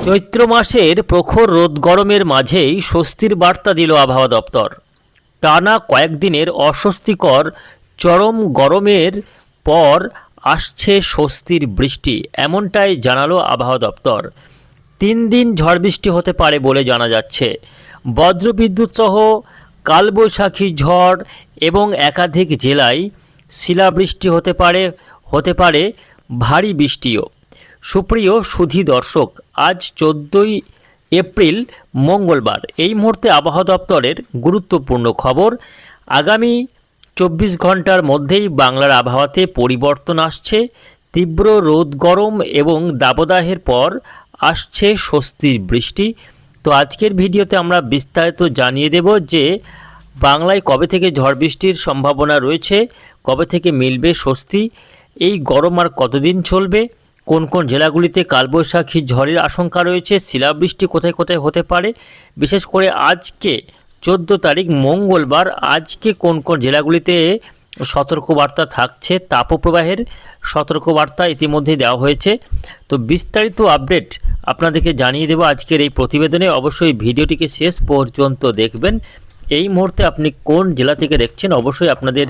চৈত্র মাসের প্রখর রোদ গরমের মাঝেই স্বস্তির বার্তা দিল আবহাওয়া দপ্তর। টানা কয়েকদিনের অস্বস্তিকর চরম গরমের পর আসছে স্বস্তির বৃষ্টি, এমনটাই জানালো আবহাওয়া দপ্তর। 3 দিন ঝড় বৃষ্টি হতে পারে বলে জানা যাচ্ছে। বজ্রবিদ্যুৎ সহ কালবৈশাখী ঝড় এবং একাধিক জেলায় শিলাবৃষ্টি হতে পারে ভারী বৃষ্টিও। সুপ্রিয় সুধী দর্শক, আজ 14ই এপ্রিল মঙ্গলবার। এই মুহূর্তে আবহাওয়া দপ্তরের গুরুত্বপূর্ণ খবর। আগামী 24 ঘন্টার মধ্যেই বাংলার আবহাওয়াতে পরিবর্তন আসছে। তীব্র রোদ গরম এবং দাবদাহের পর আসছে স্বস্তির বৃষ্টি। তো আজকের ভিডিওতে আমরা বিস্তারিত জানিয়ে দেব যে বাংলায় কবে থেকে ঝড় বৃষ্টির সম্ভাবনা রয়েছে, কবে থেকে মিলবে স্বস্তি, এই গরম আর কতদিন চলবে, কোন কোন জেলাগুলিতে কালবৈশাখী ঝড়ের আশঙ্কা রয়েছে, শিলাবৃষ্টি কোথায় কোথায় হতে পারে, বিশেষ করে আজকে 14 তারিখ মঙ্গলবার, আজকে কোন কোন জেলাগুলিতে সতর্কবার্তা থাকছে, তাপপ্রবাহের সতর্কবার্তা ইতিমধ্যেই দেওয়া হয়েছে। তো বিস্তারিত আপডেট আপনাদেরকে জানিয়ে দেব আজকের এই প্রতিবেদনে। অবশ্যই ভিডিওটিকে শেষ পর্যন্ত দেখবেন। এই মুহূর্তে আপনি কোন জেলা থেকে দেখছেন, অবশ্যই আপনাদের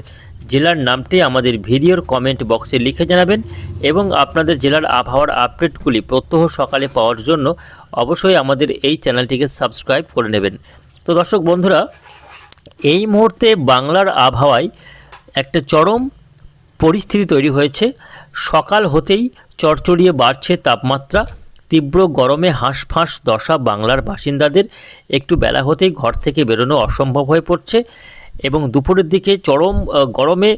জেলার নামটি আমাদের ভিডিওর কমেন্ট বক্সে লিখে জানাবেন এবং আপনাদের জেলার আবহাওয়ার আপডেটগুলি প্রত্যহ সকালে পাওয়ার জন্য অবশ্যই আমাদের এই চ্যানেলটিকে সাবস্ক্রাইব করে নেবেন। তো দর্শক বন্ধুরা, এই মুহূর্তে বাংলার আবহাওয়ায় একটা চরম পরিস্থিতি তৈরি হয়েছে। সকাল হতেই চড়চড়িয়ে বাড়ছে তাপমাত্রা। তীব্র গরমে হাঁসফাঁস দশা বাংলার বাসিন্দাদের। একটু বেলা হতেই ঘর থেকে বেরোনো অসম্ভব হয়ে পড়ছে এবং দুপুরের দিকে চরম গরমে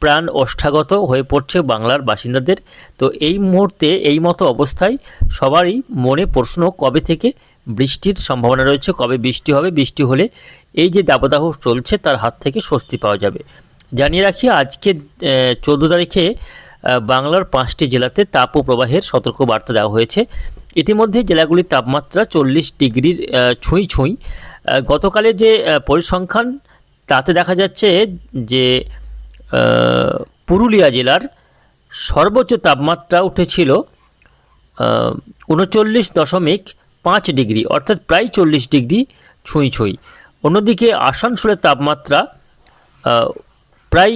প্রাণ ওষ্ঠাগত হয়ে পড়ছে বাংলার বাসিন্দাদের। তো এই মুহূর্তে এই মতো অবস্থায় সবারই মনে প্রশ্ন, কবে থেকে বৃষ্টির সম্ভাবনা রয়েছে, কবে বৃষ্টি হবে, বৃষ্টি হলে এই যে দাবদাহ চলছে তার হাত থেকে স্বস্তি পাওয়া যাবে। জানিয়ে রাখি, আজকে 14 তারিখে বাংলার 5টি জেলাতে তাপপ্রবাহের সতর্কবার্তা দেওয়া হয়েছে। ইতিমধ্যে জেলাগুলির তাপমাত্রা 40 ডিগ্রির ছুঁই। গতকালের যে পরিসংখ্যান তাতে দেখা যাচ্ছে যে পুরুলিয়া জেলার সর্বোচ্চ তাপমাত্রা উঠেছিল 39.5 ডিগ্রি, অর্থাৎ প্রায় 40 ডিগ্রি ছুঁই। অন্যদিকে আসানসোলের তাপমাত্রা প্রায়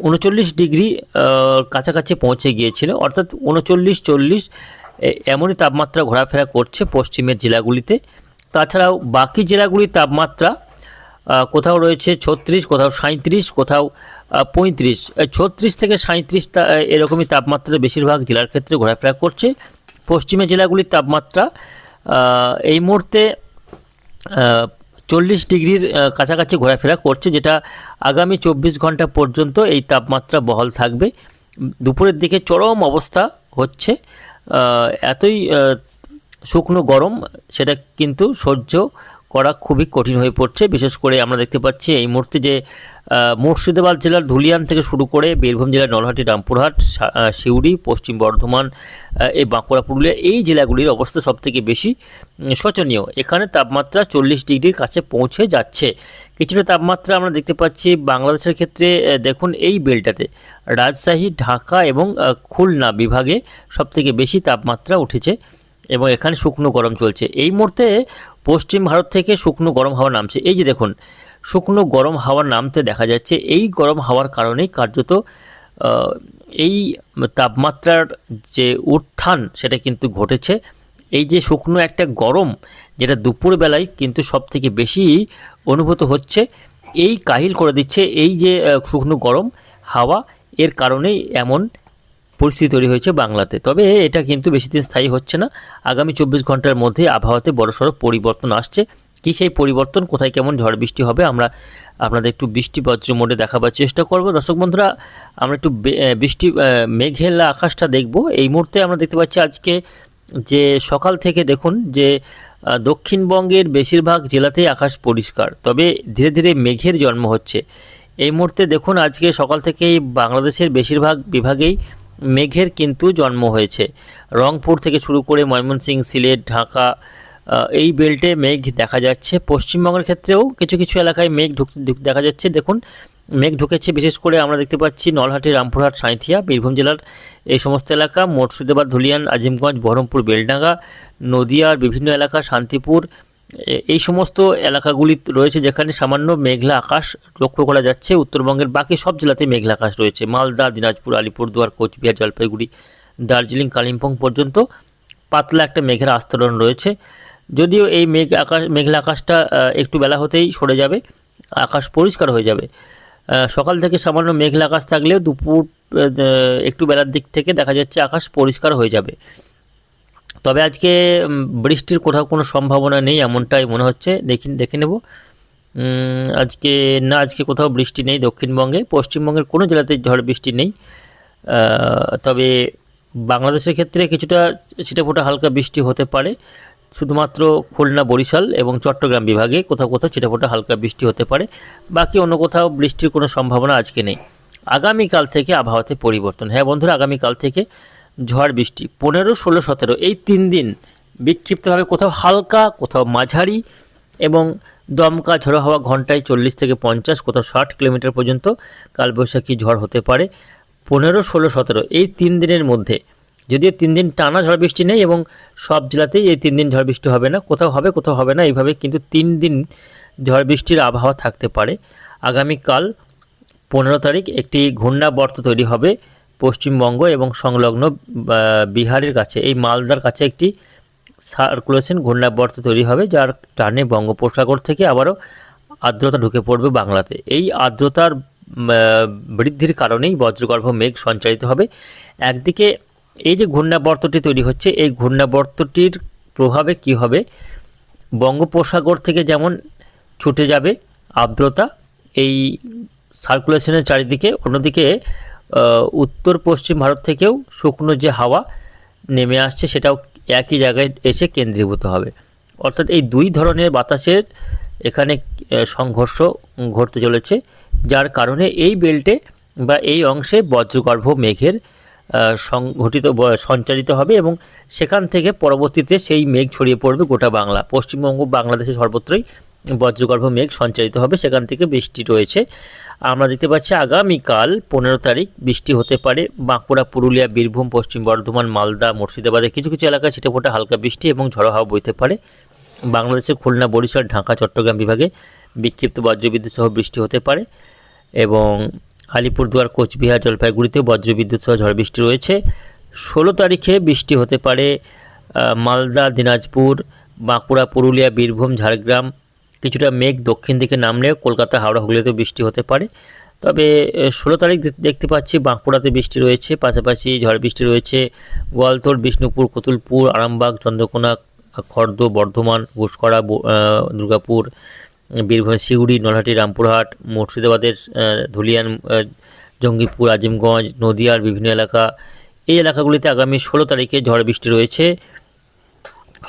39 ডিগ্রি কাছাকাছি পৌঁছে গিয়েছিল, অর্থাৎ 39-40 এমনই তাপমাত্রা ঘোরাফেরা করছে পশ্চিমের জেলাগুলিতে। তাছাড়াও বাকি জেলাগুলির তাপমাত্রা কোথাও রয়েছে 36, কোথাও 37, কোথাও 35, 36 থেকে 37 এরকমই তাপমাত্রা বেশিরভাগ জেলার ক্ষেত্রে ঘোরাফেরা করছে। পশ্চিমের জেলাগুলির তাপমাত্রা এই মুহূর্তে 40 ডিগ্রির কাছাকাছি ঘোরাফেরা করছে, যেটা আগামী 24 ঘন্টা পর্যন্ত এই তাপমাত্রা বহাল থাকবে। দুপুরের দিকে চরম অবস্থা হচ্ছে, এতই শুকনো গরম, সেটা কিন্তু সহ্য করা খুবই কঠিন হয়ে পড়ছে। বিশেষ করে আমরা দেখতে পাচ্ছি এই মুহূর্তে যে মুর্শিদাবাদ জেলার ধুলিয়ান থেকে শুরু করে বীরভূম জেলার নলহাটি, রামপুরহাট, সিউড়ি, পশ্চিম বর্ধমান, এই বাঁকুড়া, পুরুলিয়া, এই জেলাগুলির অবস্থা সবথেকে বেশি শোচনীয়। এখানে তাপমাত্রা 40 ডিগ্রির কাছে পৌঁছে যাচ্ছে। কিছুটা তাপমাত্রা আমরা দেখতে পাচ্ছি বাংলাদেশের ক্ষেত্রে। দেখুন এই বেলটাতে রাজশাহী, ঢাকা এবং খুলনা বিভাগে সবথেকে বেশি তাপমাত্রা উঠেছে এবং এখানে শুকনো গরম চলছে। এই মুহূর্তে পশ্চিম ভারত থেকে শুকনো গরম হাওয়া নামছে। এই যে দেখুন, শুকনো গরম হাওয়া নামতে দেখা যাচ্ছে। এই গরম হাওয়ার কারণেই কার্যত এই তাপমাত্রার যে উত্থান সেটা কিন্তু ঘটেছে। এই যে শুকনো একটা গরম, যেটা দুপুরবেলায় কিন্তু সবথেকে বেশি অনুভূত হচ্ছে, এই কাহিল করে দিচ্ছে এই যে শুকনো গরম হাওয়া, এর কারণেই এমন পরিস্থিতি তৈরি হয়েছে বাংলাতে। তবে এটা কিন্তু বেশি দিন স্থায়ী হচ্ছে না। আগামী 24 ঘন্টার মধ্যে আবহাওয়াতে বড়সড় পরিবর্তন আসছে। কী সেই পরিবর্তন, কোথায় কেমন ঝড় বৃষ্টি হবে, আমরা আপনাদের একটু বৃষ্টি বজ্র মোডে দেখাবার চেষ্টা করব। দর্শক বন্ধুরা, আমরা একটু বৃষ্টি মেঘেলা আকাশটা দেখব। এই মুহূর্তে আমরা দেখতে পাচ্ছি আজকে যে সকাল থেকে দেখুন যে দক্ষিণবঙ্গের বেশিরভাগ জেলাতেই আকাশ পরিষ্কার, তবে ধীরে ধীরে মেঘের জন্ম হচ্ছে। এই মুহূর্তে দেখুন আজকে সকাল থেকেই বাংলাদেশের বেশিরভাগ বিভাগেই মেঘের কিন্তু জন্ম হয়েছে। রংপুর থেকে শুরু করে ময়মনসিংহ, সিলেট, ঢাকা, এই বেল্টে মেঘ দেখা যাচ্ছে। পশ্চিমবঙ্গের ক্ষেত্রেও কিছু কিছু এলাকায় মেঘ ঢুকতে দেখা যাচ্ছে। দেখুন মেঘ ঢুকেছে। বিশেষ করে আমরা দেখতে পাচ্ছি নলহাটি, রামপুরহাট, সাঁইথিয়া, বীরভূম জেলার এই সমস্ত এলাকা, মুর্শিদাবাদ, ধুলিয়ান, আজিমগঞ্জ, বহরমপুর, বেলডাঙ্গা, নদিয়ার বিভিন্ন এলাকা, শান্তিপুর, এই সমস্ত এলাকাগুলি রয়েছে যেখানে সামান্য মেঘলা আকাশ লক্ষ্য করা যাচ্ছে। উত্তরবঙ্গের বাকি সব জেলাতে মেঘলা আকাশ রয়েছে। মালদা, দিনাজপুর, আলিপুরদুয়ার, কোচবিহার, জলপাইগুড়ি, দার্জিলিং, কালিম্পং পর্যন্ত পাতলা একটা মেঘের আস্তরণ রয়েছে। যদিও এই মেঘলা আকাশটা একটু বেলা হতেই সরে যাবে, আকাশ পরিষ্কার হয়ে যাবে। সকাল থেকে সামান্য মেঘলা আকাশ থাকলেও দুপুর একটু বেলার দিক থেকে দেখা যাচ্ছে আকাশ পরিষ্কার হয়ে যাবে। তবে আজকে বৃষ্টির কোথাও কোনো সম্ভাবনা নেই এমনটাই মনে হচ্ছে। দেখে নেব। আজকে কোথাও বৃষ্টি নেই দক্ষিণবঙ্গে। পশ্চিমবঙ্গের কোনো জেলাতে ঝড় বৃষ্টি নেই। তবে বাংলাদেশের ক্ষেত্রে কিছুটা ছিটেফোঁটা হালকা বৃষ্টি হতে পারে। শুধুমাত্র খুলনা, বরিশাল এবং চট্টগ্রাম বিভাগে কোথাও কোথাও ছিটেফোঁটা হালকা বৃষ্টি হতে পারে। বাকি অন্য কোথাও বৃষ্টির কোনো সম্ভাবনা আজকে নেই। আগামীকাল থেকে আবহাওয়াতে পরিবর্তন। হ্যাঁ বন্ধুরা, আগামীকাল থেকে ঝড় বৃষ্টি 15, 16, 17 এই 3 দিন বিক্ষিপ্তভাবে কোথাও হালকা, কোথাও মাঝারি এবং দমকা ঝড়ো হাওয়া ঘন্টায় 40 থেকে 50, কোথাও 60 কিলোমিটার পর্যন্ত কালবৈশাখী ঝড় হতে পারে। 15, 16, 17 এই 3 দিনের মধ্যে, যদিও 3 দিন টানা ঝড় বৃষ্টি নেই এবং সব জেলাতেই এই 3 দিন ঝড় বৃষ্টি হবে না, কোথাও হবে কোথাও হবে না, এইভাবে কিন্তু 3 দিন ঝড় বৃষ্টির আবহাওয়া থাকতে পারে। আগামীকাল 15 তারিখ একটি ঘূর্ণাবর্ত তৈরি হবে পশ্চিমবঙ্গ এবং সংলগ্ন বিহারের কাছে, এই মালদার কাছে একটি সার্কুলেশন ঘূর্ণাবর্ত তৈরি হবে, যার টানে বঙ্গোপসাগর থেকে আবারও আর্দ্রতা ঢুকে পড়বে বাংলাতে। এই আর্দ্রতার বৃদ্ধির কারণেই বজ্রগর্ভ মেঘ সঞ্চারিত হবে। একদিকে এই যে ঘূর্ণাবর্তটি তৈরি হচ্ছে, এই ঘূর্ণাবর্তটির প্রভাবে কি হবে, বঙ্গোপসাগর থেকে যেমন ছুটে যাবে আর্দ্রতা এই সার্কুলেশনের চারিদিকে, অন্যদিকে উত্তর পশ্চিম ভারত থেকেও শুকনো যে হাওয়া নেমে আসছে সেটাও একই জায়গায় এসে কেন্দ্রীভূত হবে। অর্থাৎ এই দুই ধরনের বাতাসের এখানে সংঘর্ষ ঘটতে চলেছে, যার কারণে এই বেল্টে বা এই অংশে বজ্রগর্ভ মেঘের সঞ্চারিত হবে এবং সেখান থেকে পরবর্তীতে সেই মেঘ ছড়িয়ে পড়বে গোটা বাংলা, পশ্চিমবঙ্গ, বাংলাদেশের সর্বত্রই বজ্রগর্ভ মেঘ সঞ্চারিত হবে, সেখান থেকে বৃষ্টি রয়েছে। আমরা দেখতে পাচ্ছি আগামীকাল 15 তারিখ বৃষ্টি হতে পারে বাঁকুড়া, পুরুলিয়া, বীরভূম, পশ্চিম বর্ধমান, মালদা, মুর্শিদাবাদের কিছু কিছু এলাকায় ছিটেফোঁটা হালকা বৃষ্টি এবং ঝড়ো হাওয়া বইতে পারে। বাংলাদেশের খুলনা, বরিশাল, ঢাকা, চট্টগ্রাম বিভাগে বিক্ষিপ্ত বজ্রবিদ্যুৎ সহ বৃষ্টি হতে পারে এবং আলিপুরদুয়ার, কোচবিহার, জলপাইগুড়িতেও বজ্রবিদ্যুৎ সহ ঝড় বৃষ্টি রয়েছে। 16 তারিখে বৃষ্টি হতে পারে মালদা, দিনাজপুর, বাঁকুড়া, পুরুলিয়া, বীরভূম, ঝাড়গ্রাম। কিছুটা মেঘ দক্ষিণ দিকে নামলেও কলকাতা, হাওড়া, হুগলিতেও বৃষ্টি হতে পারে। তবে 16 তারিখ দেখতে পাচ্ছি বাঁকুড়াতে বৃষ্টি রয়েছে, পাশাপাশি ঝড় বৃষ্টি রয়েছে গোয়ালতোড়, বিষ্ণুপুর, কতুলপুর, আরামবাগ, চন্দ্রকোনা, খর্দ, বর্ধমান, ঘুষকরা, দুর্গাপুর, বীরভূম, সিউড়ি, নলহাটি, রামপুরহাট, মুর্শিদাবাদের ধুলিয়ান, জঙ্গিপুর, আজিমগঞ্জ, নদিয়ার বিভিন্ন এলাকা, এই এলাকাগুলিতে আগামী 16 তারিখে ঝড় বৃষ্টি রয়েছে।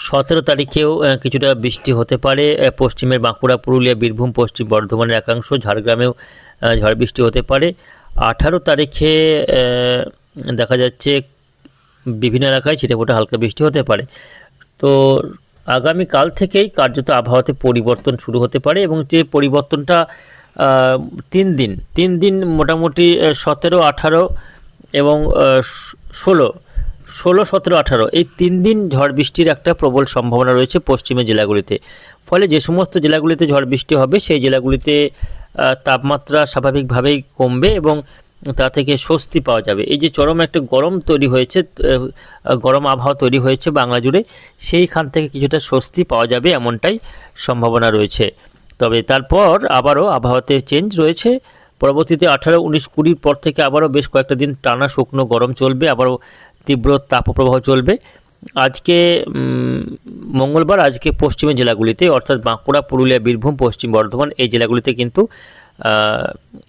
17 তারিখেও কিছুটা বৃষ্টি হতে পারে পশ্চিমের বাঁকুড়া, পুরুলিয়া, বীরভূম, পশ্চিম বর্ধমানের একাংশ, ঝাড়গ্রামেও ঝড় বৃষ্টি হতে পারে। 18 তারিখে দেখা যাচ্ছে বিভিন্ন এলাকায় ছিটেফোঁটা হালকা বৃষ্টি হতে পারে। তো আগামীকাল থেকেই কার্যত আবহাওয়াতে পরিবর্তন শুরু হতে পারে এবং যে পরিবর্তনটা 3 দিন মোটামুটি 17, 18 এবং 16, 17, 18 এই 3 দিন ঝড় বৃষ্টির একটা প্রবল সম্ভাবনা রয়েছে পশ্চিমের জেলাগুলিতে। ফলে যে সমস্ত জেলাগুলিতে ঝড় বৃষ্টি হবে সেই জেলাগুলিতে তাপমাত্রা স্বাভাবিকভাবেই কমবে এবং তা থেকে স্বস্তি পাওয়া যাবে। এই যে চরম একটা গরম তৈরি হয়েছে, গরম আবহাওয়া তৈরি হয়েছে বাংলা জুড়ে, সেইখান থেকে কিছুটা স্বস্তি পাওয়া যাবে এমনটাই সম্ভাবনা রয়েছে। তবে তারপর আবারও আবহাওয়াতে চেঞ্জ রয়েছে। পরবর্তীতে 18, 19, 20 পর থেকে আবারও বেশ কয়েকটা দিন টানা শুকনো গরম চলবে, আবারও তীব্র তাপপ্রবাহ চলবে। আজকে মঙ্গলবার, আজকে পশ্চিমের জেলাগুলিতে অর্থাৎ বাঁকুড়া, পুরুলিয়া, বীরভূম, পশ্চিম বর্ধমান এই জেলাগুলিতে কিন্তু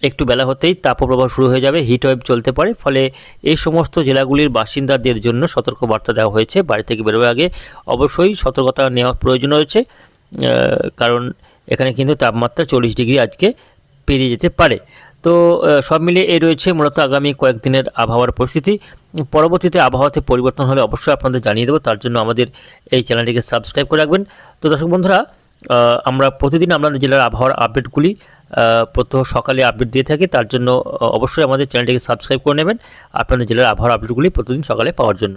একটু বেলা হতেই তাপপ্রবাহ শুরু হয়ে যাবে, হিট ওয়েভ চলতে পারে। ফলে এই সমস্ত জেলাগুলির বাসিন্দাদের জন্য সতর্কবার্তা দেওয়া হয়েছে। বাড়ি থেকে বেরোবার আগে অবশ্যই সতর্কতা নেওয়ার প্রয়োজন রয়েছে, কারণ এখানে কিন্তু তাপমাত্রা 40 ডিগ্রি আজকে পেরিয়ে যেতে পারে। তো সব মিলিয়ে এই রয়েছে মূলত আগামী কয়েকদিনের আবহাওয়ার পরিস্থিতি। পরবর্তীতে আবহাওয়াতে পরিবর্তন হলে অবশ্যই আপনাদের জানিয়ে দেবো, তার জন্য আমাদের এই চ্যানেলটিকে সাবস্ক্রাইব করে রাখবেন। তো দর্শক বন্ধুরা, আমরা প্রতিদিন আপনাদের জেলার আবহাওয়ার আপডেটগুলি প্রত্যহ সকালে আপডেট দিয়ে থাকি। তার জন্য অবশ্যই আমাদের চ্যানেলটিকে সাবস্ক্রাইব করে নেবেন আপনাদের জেলার আবহাওয়ার আপডেটগুলি প্রতিদিন সকালে পাওয়ার জন্য।